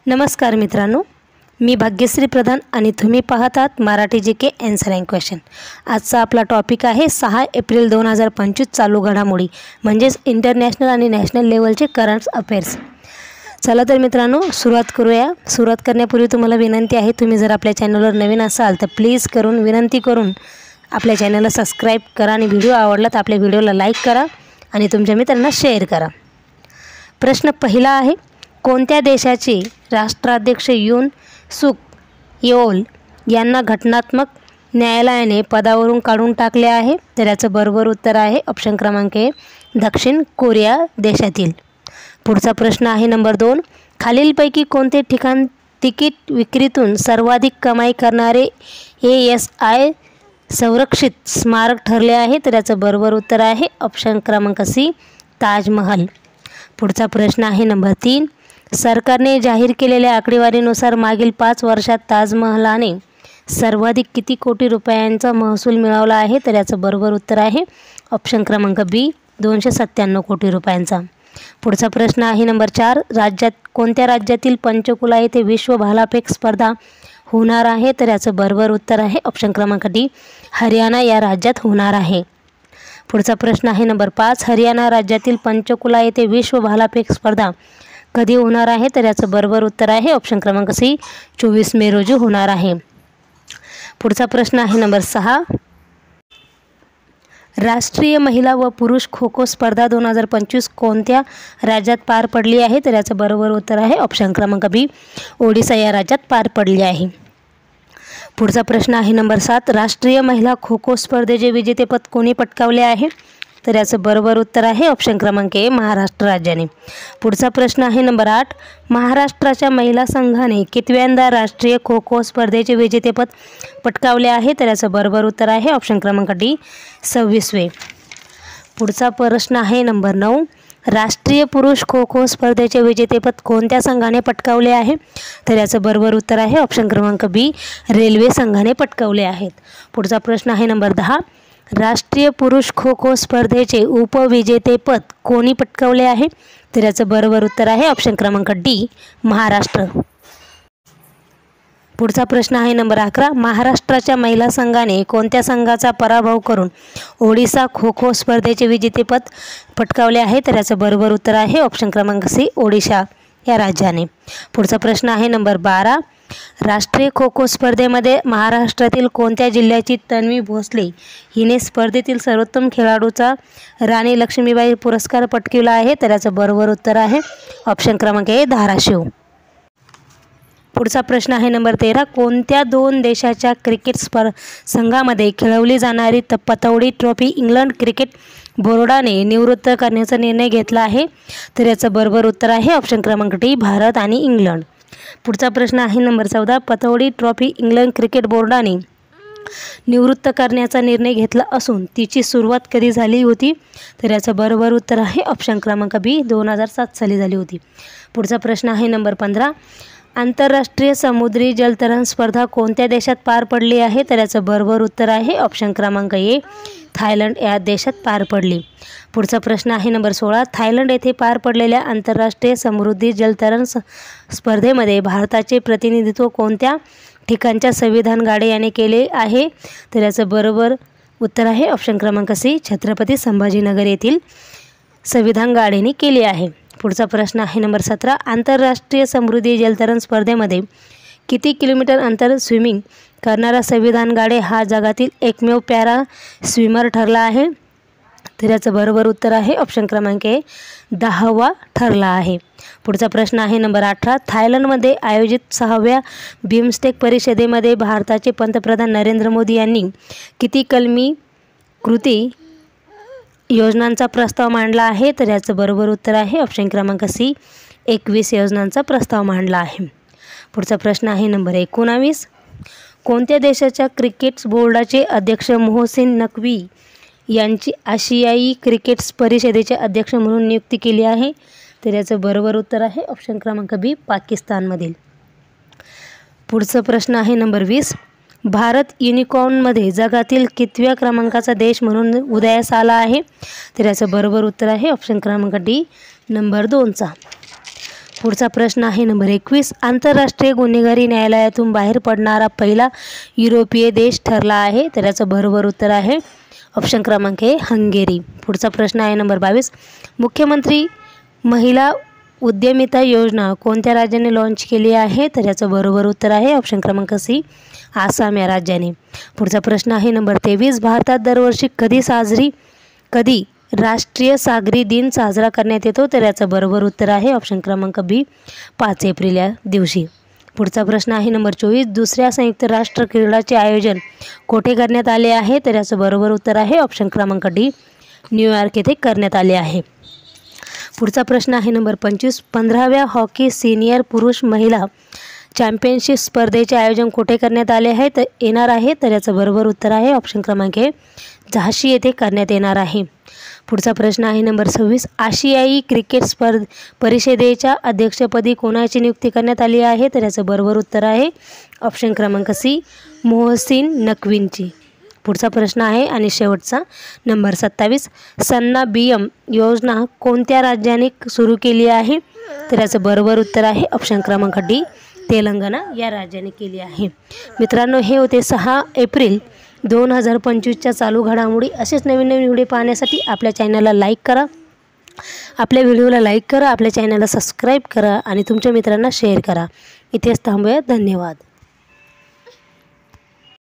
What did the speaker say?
नमस्कार मित्रांनो, मी भाग्यश्री प्रधान आणि तुम्ही पाहतात Marathi GK answer and question. आजचा आपला टॉपिक आहे 6 एप्रिल 2025 चालू घडामोडी म्हणजेच इंटरनॅशनल आणि नॅशनल लेवलचे करंट अफेअर्स। चला तर मित्रांनो सुरुवात करूया। सुरुवात करण्यापूर्वी तुम्हाला विनंती आहे, तुम्ही जर आपल्या चॅनलवर नवीन असाल तर प्लीज विनंती करून आपल्या चॅनलला सबस्क्राइब करा आणि व्हिडिओ आवडला तर आपल्या व्हिडिओला लाईक करा आणि तुमच्या मित्रांना शेअर करा। प्रश्न पहिला आहे, कोणत्या देशाचे राष्ट्राध्यक्ष युन सुक येओल यांना घटनात्मक न्यायालयाने पदावरून काढून टाकले आहे? तर याचं बरोबर उत्तर आहे ऑप्शन क्रमांक ए, दक्षिण कोरिया देशातील। पुढचा प्रश्न आहे नंबर 2, खालीलपैकी कोणते ठिकाण तिकीट विक्रीतून सर्वाधिक कमाई करणारे ASI संरक्षित स्मारक ठरले आहे? तर याचं बरोबर उत्तर आहे ऑप्शन क्रमांक सी, ताजमहल। पुढचा प्रश्न आहे नंबर 3, सरकारने जाहीर केलेल्या आकडेवारीनुसार मागील 5 वर्षात ताजमहलाने सर्वाधिक किती कोटी रुपयांचा महसूल मिळवला आहे? तर याचं बरोबर उत्तर आहे ऑप्शन क्रमांक बी, 297 कोटी रुपयांचा। पुढचा प्रश्न आहे नंबर 4, कोणत्या राज्यातील पंचकुला येथे विश्व भालाफेक स्पर्धा होणार आहे? तर याचं बरोबर उत्तर आहे ऑप्शन क्रमांक डी, हरियाणा या राज्यात होणार आहे। पुढचा प्रश्न आहे नंबर 5, हरियाणा राज्यातील पंचकुला येथे विश्व भालाफेक स्पर्धा कधी होणार आहे? तर याचं बरोबर उत्तर आहे ऑप्शन क्रमांक सी, 24 मे रोजी होणार आहे। पुढचा प्रश्न आहे नंबर 6, राष्ट्रीय महिला व पुरुष खो खो स्पर्धा 2025 कोणत्या राज्यात पार पडली आहे? तर याचं बरोबर उत्तर आहे ऑप्शन क्रमांक बी, ओडिशा या राज्यात पार पडली आहे। पुढचा प्रश्न आहे नंबर 7, राष्ट्रीय महिला खो खो स्पर्धेचे विजेतेपद कोणी पटकावले आहे? तर याचं बरोबर उत्तर आहे ऑप्शन क्रमांक ए, महाराष्ट्र राज्याने। पुढचा प्रश्न आहे नंबर 8, महाराष्ट्राच्या महिला संघाने कितव्यांदा राष्ट्रीय खो खो स्पर्धेचे विजेतेपद पटकावले आहे? तर याचं बरोबर उत्तर आहे ऑप्शन क्रमांक डी, 26वे। पुढचा प्रश्न आहे नंबर 9, राष्ट्रीय पुरुष खो खो स्पर्धेचे विजेतेपद कोणत्या संघाने पटकावले आहे? तर याचं बरोबर उत्तर आहे ऑप्शन क्रमांक बी, रेल्वे संघाने पटकावले आहेत। पुढचा प्रश्न आहे नंबर 10, राष्ट्रीय पुरुष खो खो स्पर्धेचे उपविजेतेपद कोणी पटकावले आहे? तर याचं बरोबर उत्तर आहे ऑप्शन क्रमांक डी, महाराष्ट्र। पुढचा प्रश्न आहे नंबर 11, महाराष्ट्राच्या महिला संघाने कोणत्या संघाचा पराभव करून ओडिशा खो खो स्पर्धेचे विजेतेपद पटकावले आहे? तर याचं बरोबर उत्तर आहे ऑप्शन क्रमांक सी, ओडिशा या राज्याने। पुढचा प्रश्न आहे नंबर 12, राष्ट्रीय खो खो स्पर्धेमध्ये महाराष्ट्रातील कोणत्या जिल्ह्याची तन्वी भोसले हिने स्पर्धेतील सर्वोत्तम खेळाडूचा राणी लक्ष्मीबाई पुरस्कार पटकावला आहे? तर याचं बरोबर उत्तर आहे ऑप्शन क्रमांक ए, धाराशिव। पुढचा प्रश्न आहे नंबर 13, कोणत्या 2 देशाच्या क्रिकेट संघामध्ये खेळवली जाणारी पतौडी ट्रॉफी इंग्लंड क्रिकेट बोर्डाने निवृत्त करण्याचा निर्णय घेतला आहे? तर याचं बरोबर उत्तर आहे ऑप्शन क्रमांक डी, भारत आणि इंग्लंड। पुढचा प्रश्न आहे number 14, Pataudi trophy England cricket बोर्डाने निवृत्त करण्याचा निर्णय घेतला असून तिची सुरुवात कधी झाली होती? तर याचं बरोबर उत्तर आहे ऑप्शन क्रमांक बी, 2007 साली झाली होती। पुढचा प्रश्न आहे नंबर 15, आंतरराष्ट्रीय समुद्री जलतरण स्पर्धा कोणत्या देशात पार पडली आहे? तर याचं बरोबर उत्तर आहे ऑप्शन क्रमांक ए, थायलंड या देशात पार पडली। पुढचा प्रश्न आहे नंबर 16, थायलंड येथे पार पडलेल्या आंतरराष्ट्रीय समुद्री जलतरण स्पर्धेमध्ये भारताचे प्रतिनिधित्व कोणत्या ठिकाणच्या संविधान गाडे याने केले आहे? तर याचं बरोबर उत्तर आहे ऑप्शन क्रमांक सी, छत्रपती संभाजीनगर येथील संविधान गाडेने केले आहे। पुढचा प्रश्न आहे नंबर 17, आंतरराष्ट्रीय समुद्री जलतरण स्पर्धेमध्ये किती किलोमीटर अंतर स्विमिंग करणारा संविधान गाडे हा जगातील एकमेव पॅरा स्विमर ठरला आहे? तर याचं बरोबर उत्तर आहे ऑप्शन क्रमांक ए, 10वा ठरला आहे। पुढचा प्रश्न आहे नंबर 18, थायलंडमध्ये आयोजित 6व्या बिमस्टेक परिषदेमध्ये भारताचे पंतप्रधान नरेंद्र मोदी यांनी किती कलमी कृती योजनांचा प्रस्ताव मांडला आहे? तर याचं बरोबर उत्तर आहे ऑप्शन क्रमांक सी, 21 योजनांचा प्रस्ताव मांडला आहे। पुढचा प्रश्न आहे नंबर 19, कोणत्या देशाच्या क्रिकेट बोर्डाचे अध्यक्ष मोहसिन नकवी यांची आशियाई क्रिकेट परिषदेचे अध्यक्ष म्हणून नियुक्ती केली आहे? तर याचं बरोबर उत्तर आहे ऑप्शन क्रमांक बी, पाकिस्तानमधील। पुढचा प्रश्न आहे नंबर 20, भारत युनिकॉर्नमध्ये जगातील कितव्या क्रमांकाचा देश म्हणून उदयास आला आहे? तर याचं बरोबर उत्तर आहे ऑप्शन क्रमांक डी, नंबर 2चा। पुढचा प्रश्न आहे नंबर 21. आंतरराष्ट्रीय गुन्हेगारी न्यायालयातून बाहेर पडणारा पहिला युरोपीय देश ठरला आहे, तर याचं बरोबर उत्तर आहे ऑप्शन क्रमांक ए हंगेरी. पुढचा प्रश्न आहे नंबर 22. मुख्यमंत्री महिला उद्यमिता योजना कोणत्या राज्याने लॉन्च केली आहे, तर याचं बरोबर उत्तर आहे ऑप्शन क्रमांक सी आसाम या राज्याने. पुढचा प्रश्न आहे नंबर 23. भारतात दरवर्षी कधी राष्ट्रीय सागरी दिन साजरा करण्यात येतो, तर याचं बरोबर उत्तर आहे ऑप्शन क्रमांक बी 5 एप्रिल या दिवशी. पुढचा प्रश्न आहे नंबर 24. दुसऱ्या संयुक्त राष्ट्र क्रीडाचे आयोजन कोठे करण्यात आले आहे, तर याचं बरोबर उत्तर आहे ऑप्शन क्रमांक डी न्यूयॉर्क येथे करण्यात आले आहे. पुढचा प्रश्न आहे नंबर 25. 15व्या हॉकी सिनियर पुरुष महिला चॅम्पियनशिप स्पर्धेचे आयोजन कोठे करण्यात आले आहे येणार आहे, तर याचं बरोबर उत्तर आहे ऑप्शन क्रमांक ए झाशी येथे करण्यात येणार आहे. पुढचा प्रश्न आहे नंबर 26. आशियाई क्रिकेट परिषदेच्या अध्यक्षपदी कोणाची नियुक्ती करण्यात आली आहे, तर याचं बरोबर उत्तर आहे ऑप्शन क्रमांक सी मोहसिन नक्वींची. पुढचा प्रश्न आहे आणि शेवटचा नंबर 27. सन्ना BM योजना कोणत्या राज्याने सुरू केली आहे, तर याचं बरोबर उत्तर आहे ऑप्शन क्रमांक डी तेलंगणा या राज्याने केली आहे. मित्रांनो, हे होते 6 एप्रिल 2025च्या चालू घडामोडी. असेच नवीन व्हिडिओ पाहण्यासाठी आपल्या चॅनलला लाईक करा, आपल्या व्हिडिओला लाईक करा, आपल्या चॅनलला सबस्क्राईब करा आणि तुमच्या मित्रांना शेअर करा. इथेच थांबूया. धन्यवाद.